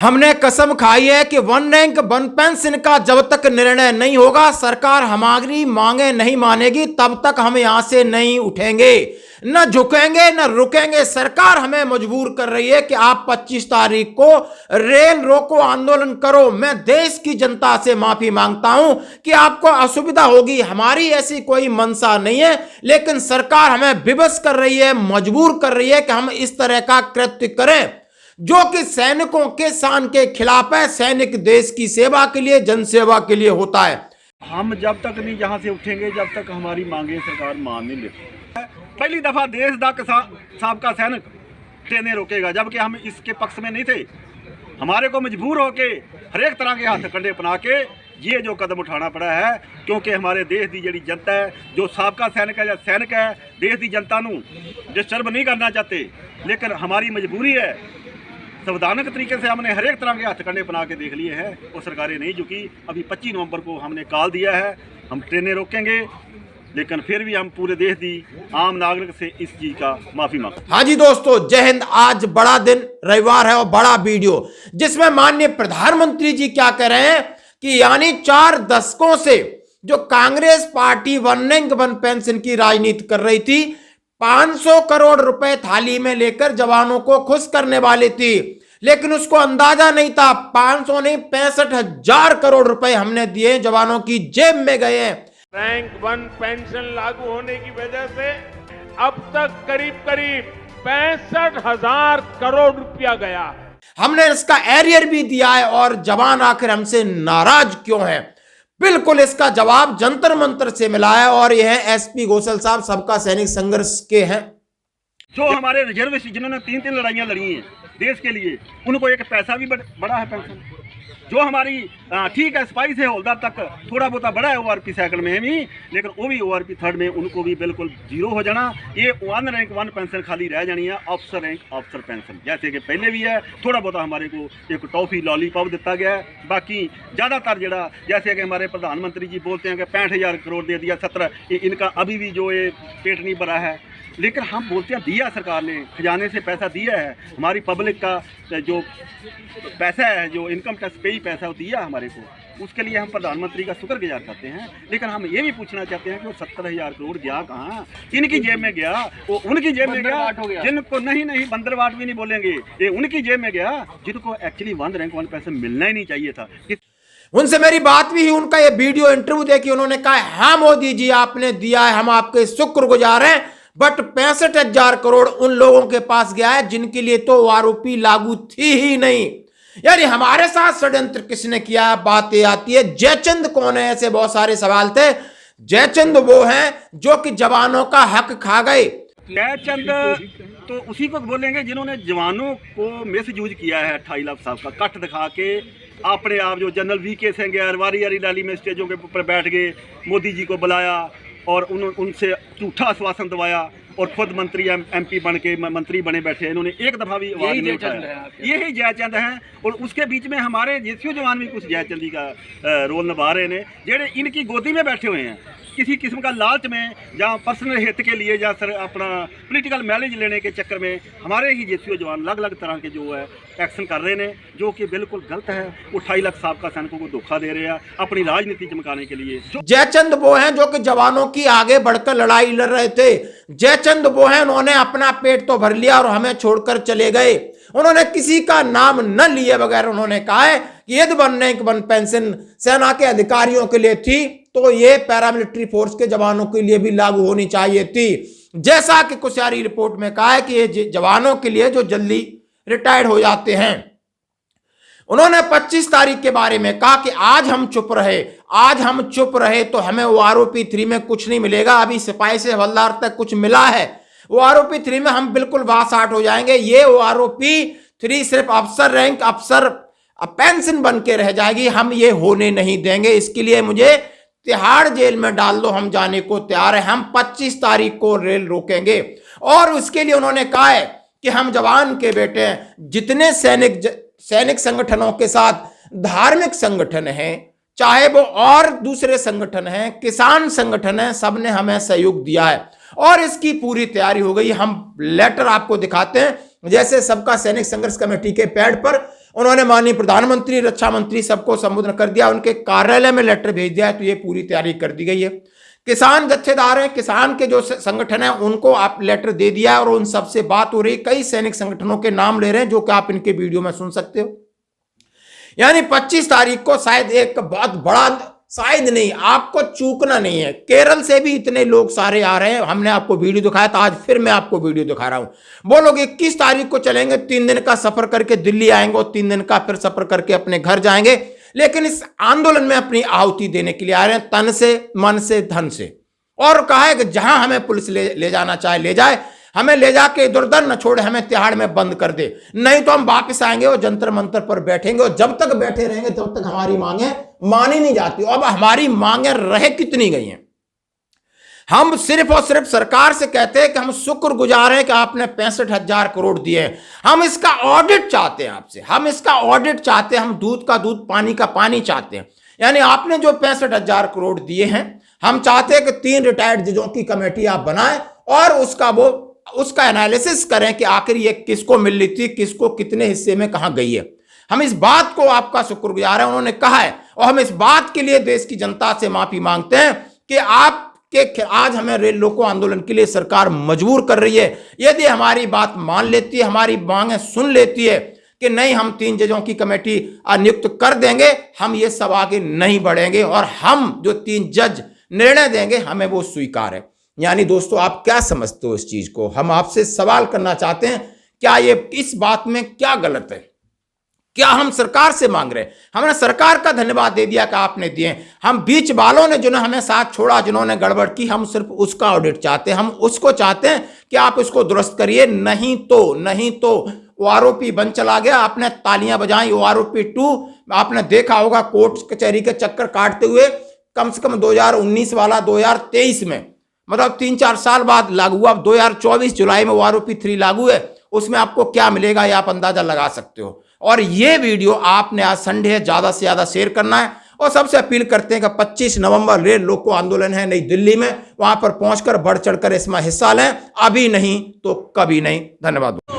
हमने कसम खाई है कि वन रैंक वन पेंशन का जब तक निर्णय नहीं होगा, सरकार हमारी मांगे नहीं मानेगी, तब तक हम यहां से नहीं उठेंगे, न झुकेंगे न रुकेंगे। सरकार हमें मजबूर कर रही है कि आप 25 तारीख को रेल रोको आंदोलन करो। मैं देश की जनता से माफी मांगता हूं कि आपको असुविधा होगी, हमारी ऐसी कोई मंशा नहीं है, लेकिन सरकार हमें विवश कर रही है, मजबूर कर रही है कि हम इस तरह का कृत्य करें जो कि सैनिकों के शान के खिलाफ है। सैनिक देश की सेवा के लिए, जनसेवा के लिए होता है। हम जब तक नहीं जहां से उठेंगे जब तक हमारी मांगे सरकार मान नहीं लेती। पहली दफा देश का साबका सैनिक ट्रेनें रोकेगा, जबकि हम इसके पक्ष में नहीं थे। हमारे को मजबूर होके हर एक तरह के हथकंडे अपना के ये जो कदम उठाना पड़ा है, क्योंकि हमारे देश की जी जनता है, जो साबका सैनिक है या सैनिक है, देश की जनता को डिस्टर्ब नहीं करना चाहते, लेकिन हमारी मजबूरी है। संवैधानिक तरीके से हमने हर एक तरह के हथकंडे बना के देख लिए हैं, वो सरकारें नहीं झुकी। अभी 25 नवंबर को हमने कॉल दिया है, हम ट्रेनें रोकेंगे, लेकिन फिर भी हम पूरे देश की आम नागरिक से इस चीज का माफी मांगते हैं। हाँ जी दोस्तों, जय हिंद। आज बड़ा दिन रविवार है और बड़ा वीडियो जिसमें माननीय प्रधानमंत्री जी क्या कह रहे हैं कि यानी 4 दशकों से जो Congress party one rank one pension की राजनीति कर रही थी, 500 करोड़ रुपए थाली में लेकर जवानों को खुश करने वाली थी, लेकिन उसको अंदाजा नहीं था 500 नहीं 65,000 करोड़ रुपए हमने दिए, जवानों की जेब में गए हैं। रैंक वन पेंशन लागू होने की वजह से अब तक करीब करीब 65,000 करोड़ रुपया गया है। हमने इसका एरियर भी दिया है और जवान आखिर हमसे नाराज क्यों हैं? बिल्कुल इसका जवाब जंतर मंतर से मिला है और यह एसपी घोषल साहब सबका सैनिक संघर्ष के हैं। जो हमारे रिजर्विस्ट जिन्होंने 3 लड़ाइयां लड़ी हैं देश के लिए, उनको एक पैसा भी बड़ा है पेंशन। जो हमारी ठीक है सिपाही से हवलदार तक थोड़ा बहुत बड़ा है ORP साइकिल में भी, लेकिन वो भी ORP थर्ड में उनको भी बिल्कुल जीरो हो जाना। ये वन रैंक वन पेंशन खाली रह जानी है, अफसर रैंक अफसर पेंशन जैसे कि पहले भी है। थोड़ा बहुत हमारे को एक टॉफी लॉलीपॉप दिता गया है, बाकी ज़्यादातर जरा जैसे कि हमारे प्रधानमंत्री जी बोलते हैं कि 65,000 करोड़ दे दिया, 17 इनका अभी भी जो ये पेट नहीं भरा है, लेकिन हम बोलते हैं दिया सरकार ने, खजाने से पैसा दिया है। हमारी पब्लिक का जो पैसा है, जो इनकम टैक्स पे ही पैसा दिया हमारे को, उसके लिए हम प्रधानमंत्री का शुक्रगुजार करते हैं। लेकिन हम ये भी पूछना चाहते हैं कि वो 70,000 करोड़ गया कहाँ? इनकी जेब में गया, वो उनकी जेब में गया जिनको नहीं बंदरवाट भी नहीं बोलेंगे, ये उनकी जेब में गया जिनको एक्चुअली वन रैंक वन पैसा मिलना ही नहीं चाहिए था। उनसे मेरी बात भी हुई, उनका ये वीडियो इंटरव्यू देखिए, उन्होंने कहा हाँ मोदी जी आपने दिया है, हम आपके शुक्रगुजार हैं, बट 65,000 करोड़ उन लोगों के पास गया है जिनके लिए तो आरोपी लागू थी ही नहीं। यानी हमारे साथ षड्यंत्र किसने किया? बात ये आती है जयचंद कौन है? ऐसे बहुत सारे सवाल थे। जयचंद वो हैं जो कि जवानों का हक खा गए। जयचंद तो उसी को बोलेंगे जिन्होंने जवानों को मिसयूज किया है। 28 लाख साहब का कट दिखा के अपने आप जो जनरल VK सिंह है वारी रैली में स्टेजों के ऊपर बैठ गए, मोदी जी को बुलाया और उनसे झूठा आश्वासन दवाया और खुद मंत्री MP बन के मंत्री बने बैठे। इन्होंने एक दफ़ा भी आवाज़ नहीं उठाया। यही जयचंद हैं। और उसके बीच में हमारे JCO जवान भी कुछ जयचंद जी का रोल निभा रहे हैं, जेडे इनकी गोदी में बैठे हुए हैं किसी किस्म का लालच में या पर्सनल हित के लिए या सर अपना पॉलिटिकल मैलेज लेने के चक्कर में हमारे ही JCO जवान अलग अलग तरह के जो है एक्शन कर रहे हैं, जो कि बिल्कुल गलत है। 28 लाख साबका सैनिकों को धोखा दे रहे हैं अपनी राजनीति चमकाने के लिए। जयचंद वो हैं जो कि जवानों की आगे बढ़कर लड़ाई लड़ रहे थे। जयचंद वो हैं उन्होंने अपना पेट तो भर लिया और हमें छोड़कर चले गए। उन्होंने किसी का नाम न लिए बगैर उन्होंने कहा है कि यदि वन रैंक वन पेंशन सेना के अधिकारियों के लिए थी तो ये पैरामिलिट्री फोर्स के जवानों के लिए भी लागू होनी चाहिए थी। जैसा कि कुशवाहा रिपोर्ट में कहा है कि ये जवानों के लिए जो जल्दी रिटायर्ड हो जाते हैं। उन्होंने 25 तारीख के बारे में कहा कि आज हम चुप रहे तो हमें वो आरोपी 3 में कुछ नहीं मिलेगा। अभी सिपाही से हवलदार तक कुछ मिला है, वो आरोपी 3 में हम बिल्कुल बासाट हो जाएंगे। ये वो आरोपी 3 सिर्फ अफसर रैंक अफसर पेंशन बन के रह जाएगी, हम ये होने नहीं देंगे। इसके लिए मुझे तिहाड़ जेल में डाल दो, हम जाने को तैयार है। हम 25 तारीख को रेल रोकेंगे और उसके लिए उन्होंने कहा है कि हम जवान के बेटे हैं। जितने सैनिक संगठनों के साथ धार्मिक संगठन हैं, चाहे वो और दूसरे संगठन हैं, किसान संगठन हैं, सबने हमें सहयोग दिया है और इसकी पूरी तैयारी हो गई। हम लेटर आपको दिखाते हैं, जैसे सबका सैनिक संघर्ष कमेटी के पैड पर उन्होंने माननीय प्रधानमंत्री, रक्षा मंत्री सबको संबोधन कर दिया, उनके कार्यालय में लेटर भेज दिया है। तो ये पूरी तैयारी कर दी गई है। किसान जत्थेदार हैं, किसान के जो संगठन है उनको आप लेटर दे दिया है और उन सबसे बात हो रही। कई सैनिक संगठनों के नाम ले रहे हैं जो कि आप इनके वीडियो में सुन सकते हो। यानी 25 तारीख को शायद एक बहुत बड़ा, शायद नहीं, आपको चूकना नहीं है। केरल से भी इतने लोग सारे आ रहे हैं। हमने आपको वीडियो दिखाया था, आज फिर मैं आपको वीडियो दिखा रहा हूं। वो लोग 21 तारीख को चलेंगे, 3 दिन का सफर करके दिल्ली आएंगे और 3 दिन का फिर सफर करके अपने घर जाएंगे। लेकिन इस आंदोलन में अपनी आहुति देने के लिए आ रहे हैं, तन से, मन से, धन से। और कहा है कि जहां हमें पुलिस ले जाना चाहे ले जाए, हमें ले जाके इधर उधर न छोड़े, हमें तिहाड़ में बंद कर दे, नहीं तो हम वापस आएंगे और जंतर मंतर पर बैठेंगे। और जब तक बैठे रहेंगे तब तक हमारी मांगे मानी नहीं जाती। अब हमारी मांगे रह कितनी गई हैं। हम सिर्फ और सिर्फ सरकार से कहते हैं कि हम शुक्रगुजार हैं कि आपने 65,000 करोड़ दिए हैं। हम इसका ऑडिट चाहते हैं आपसे, हम इसका ऑडिट चाहते हैं, हम दूध का दूध, पानी का पानी चाहते हैं। यानी आपने जो 65,000 करोड़ दिए हैं, हम चाहते हैं कि 3 रिटायर्ड जजों की कमेटी आप बनाएं और उसका एनालिसिस करें कि आखिर ये किसको मिल रही थी, किसको कितने हिस्से में कहां गई है। हम इस बात को आपका शुक्रगुजार है, उन्होंने कहा है। और हम इस बात के लिए देश की जनता से माफी मांगते हैं कि आपके आज हमें रेल रोको आंदोलन के लिए सरकार मजबूर कर रही है। यदि हमारी बात मान लेती है, हमारी मांगें सुन लेती है कि नहीं हम 3 जजों की कमेटी नियुक्त कर देंगे, हम ये सब आगे नहीं बढ़ेंगे और हम जो 3 जज निर्णय देंगे हमें वो स्वीकार है। यानी दोस्तों, आप क्या समझते हो इस चीज को? हम आपसे सवाल करना चाहते हैं, क्या ये इस बात में क्या गलत है? क्या हम सरकार से मांग रहे हैं? हमने सरकार का धन्यवाद दे दिया कि आपने दिए। हम बीच वालों ने जिन्होंने हमें साथ छोड़ा, जिन्होंने गड़बड़ की, हम सिर्फ उसका ऑडिट चाहते हैं। हम उसको चाहते हैं कि आप इसको दुरुस्त करिए, नहीं तो वो आरोपी बन चला गया। आपने तालियां बजाई, वो आरोपी 2 आपने देखा होगा कोर्ट कचहरी के चक्कर काटते हुए, कम से कम 2019 वाला 2023 में, मतलब 3-4 साल बाद लागू हुआ। अब 2024 जुलाई में वो आरोपी 3 लागू है। उसमें आपको क्या मिलेगा ये आप अंदाजा लगा सकते हो। और ये वीडियो आपने, आज संडे है, ज्यादा से ज्यादा शेयर करना है। और सबसे अपील करते हैं कि 25 नवंबर रेल रोको आंदोलन है नई दिल्ली में, वहां पर पहुंचकर बढ़ चढ़कर इसमें हिस्सा लें। अभी नहीं तो कभी नहीं। धन्यवाद।